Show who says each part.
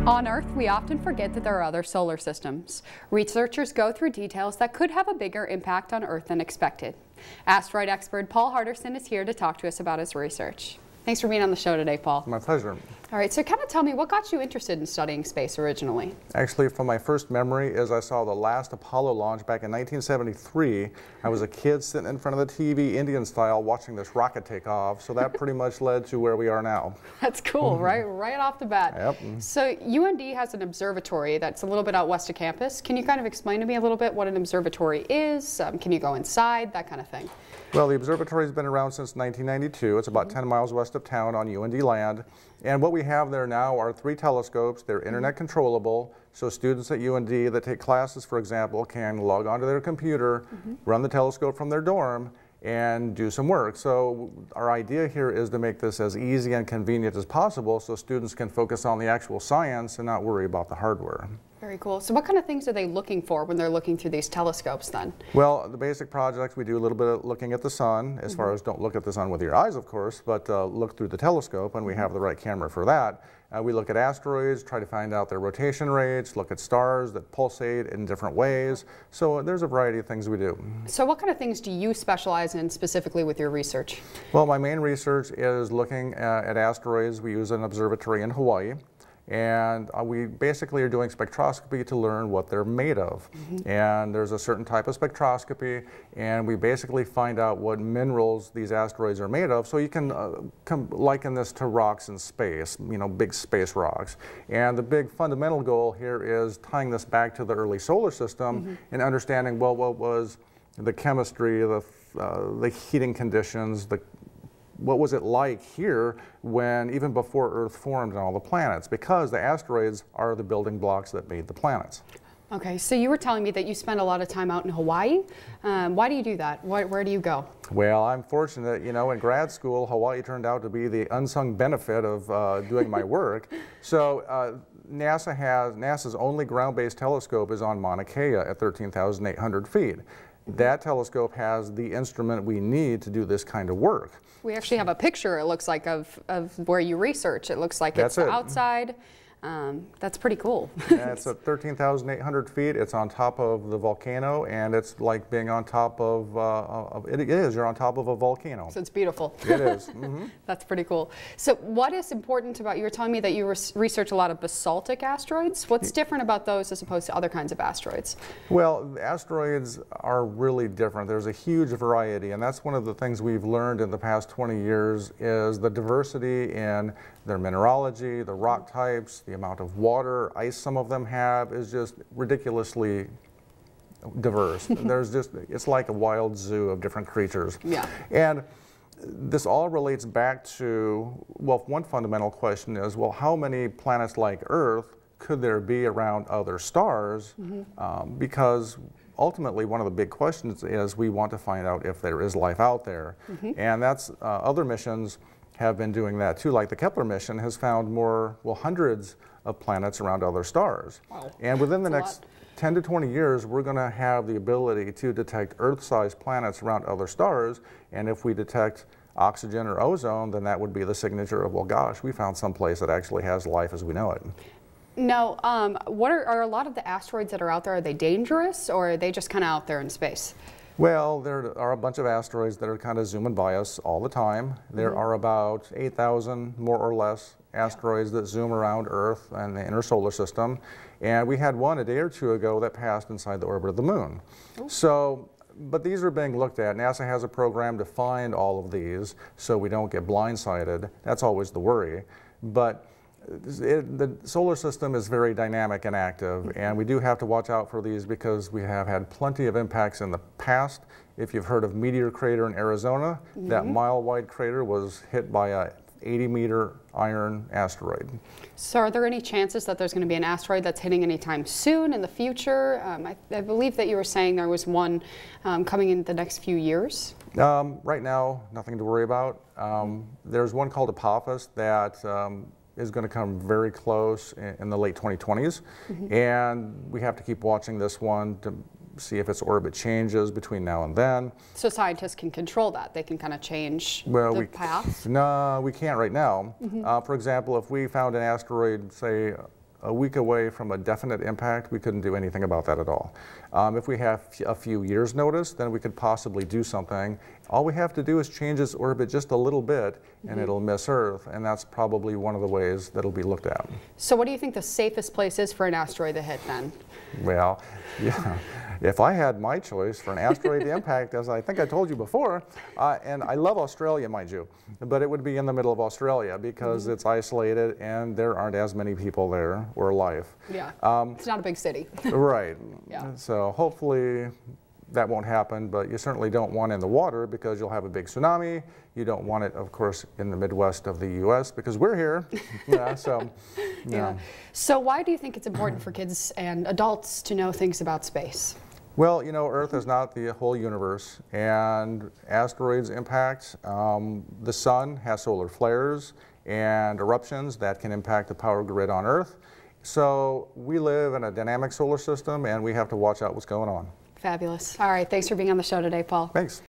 Speaker 1: On Earth, we often forget that there are other solar systems. Researchers go through details that could have a bigger impact on Earth than expected. Asteroid expert Paul Hardersen is here to talk to us about his research. Thanks for being on the show today, Paul.
Speaker 2: My pleasure.
Speaker 1: All right, so kind of tell me, what got you interested in studying space originally?
Speaker 2: Actually, from my first memory is I saw the last Apollo launch back in 1973. I was a kid sitting in front of the TV, Indian style, watching this rocket take off. So that pretty much led to where we are now.
Speaker 1: That's cool, right off the bat.
Speaker 2: Yep.
Speaker 1: So UND has an observatory that's a little bit out west of campus. Can you kind of explain to me a little bit what an observatory is? Can you go inside, that kind of thing?
Speaker 2: Well, the observatory has been around since 1992. It's about 10 miles west of town on UND land. And what we have there now are 3 telescopes. They're internet controllable, so students at UND that take classes, for example, can log onto their computer, run the telescope from their dorm, and do some work. So our idea here is to make this as easy and convenient as possible so students can focus on the actual science and not worry about the hardware.
Speaker 1: Very cool. So what kind of things are they looking for when they're looking through these telescopes then?
Speaker 2: Well, the basic projects, we do a little bit of looking at the sun, as far as don't look at the sun with your eyes, of course, but look through the telescope, and we have the right camera for that. We look at asteroids, try to find out their rotation rates, look at stars that pulsate in different ways. So there's a variety of things we do. So
Speaker 1: what kind of things do you specialize in specifically with your research?
Speaker 2: Well, my main research is looking at asteroids. We use an observatory in Hawaii. And we basically are doing spectroscopy to learn what they're made of. And there's a certain type of spectroscopy, and we basically find out what minerals these asteroids are made of. So you can liken this to rocks in space, you know, big space rocks. And the big fundamental goal here is tying this back to the early solar system and understanding, well, what was the chemistry, the heating conditions, what was it like here when, even before Earth formed and all the planets? Because the asteroids are the building blocks that made the planets.
Speaker 1: Okay, so you were telling me that you spend a lot of time out in Hawaii. Why do you do that? Where do you go? Well,
Speaker 2: I'm fortunate, you know, in grad school, Hawaii turned out to be the unsung benefit of doing my work. So NASA's only ground-based telescope is on Mauna Kea at 13,800 feet. That telescope has the instrument we need to do this kind of work.
Speaker 1: We actually have a picture, it looks like, of where you research. It looks like it's outside. That's pretty cool.
Speaker 2: Yeah, it's at 13,800 feet. It's on top of the volcano, and it's like being on top of, you're on top of a volcano.
Speaker 1: So it's beautiful.
Speaker 2: It is.
Speaker 1: That's pretty cool. So what is important about, you were telling me that you research a lot of basaltic asteroids. What's different about those as opposed to other kinds of asteroids?
Speaker 2: Well, asteroids are really different. There's a huge variety, and that's one of the things we've learned in the past 20 years is the diversity in their mineralogy, the rock types, the amount of water, ice some of them have is just ridiculously diverse. It's like a wild zoo of different creatures.
Speaker 1: Yeah.
Speaker 2: And this all relates back to, well, one fundamental question is, well, how many planets like Earth could there be around other stars? Because ultimately, one of the big questions is we want to find out if there is life out there. And that's other missions have been doing that too, like the Kepler mission has found hundreds of planets around other stars.
Speaker 1: Wow.
Speaker 2: And within the next 10 to 20 years, we're going to have the ability to detect Earth-sized planets around other stars, and if we detect oxygen or ozone, then that would be the signature of, well, gosh, we found some place that actually has life as we know it.
Speaker 1: Now, what are a lot of the asteroids that are out there, are they dangerous, or are they just kind of out there in space?
Speaker 2: Well, there are a bunch of asteroids that are kind of zooming by us all the time. There are about 8,000, more or less, asteroids that zoom around Earth and the inner solar system. And we had one a day or two ago that passed inside the orbit of the moon. So, but these are being looked at. NASA has a program to find all of these so we don't get blindsided. That's always the worry. But the solar system is very dynamic and active, and we do have to watch out for these because we have had plenty of impacts in the past. If you've heard of Meteor Crater in Arizona, that mile-wide crater was hit by a 80-meter iron asteroid.
Speaker 1: So are there any chances that there's going to be an asteroid that's hitting anytime soon in the future? I believe that you were saying there was one coming in the next few years.
Speaker 2: Right now, nothing to worry about. There's one called Apophis that is going to come very close in the late 2020s, and we have to keep watching this one to see if its orbit changes between now and then.
Speaker 1: So scientists can control that? They can kind of change the path?
Speaker 2: No, we can't right now. For example, if we found an asteroid, say, a week away from a definite impact, we couldn't do anything about that at all. If we have a few years notice, then we could possibly do something. All we have to do is change its orbit just a little bit, and it'll miss Earth, and that's probably one of the ways that'll be looked at.
Speaker 1: So what do you think the safest place is for an asteroid to hit then?
Speaker 2: Well, yeah, if I had my choice for an asteroid impact, as I think I told you before, and I love Australia, mind you, but it would be in the middle of Australia because it's isolated and there aren't as many people there or life.
Speaker 1: Yeah, it's not a big city.
Speaker 2: Right.
Speaker 1: Yeah.
Speaker 2: So hopefully that won't happen, but you certainly don't want it in the water because you'll have a big tsunami. You don't want it, of course, in the Midwest of the U.S. because we're here. Yeah, so, yeah.
Speaker 1: So why do you think it's important for kids and adults to know things about space?
Speaker 2: Well, you know, Earth is not the whole universe, and asteroids impact the sun, has solar flares and eruptions that can impact the power grid on Earth. So we live in a dynamic solar system, and we have to watch out what's going on.
Speaker 1: Fabulous. All right, thanks for being on the show today, Paul.
Speaker 2: Thanks.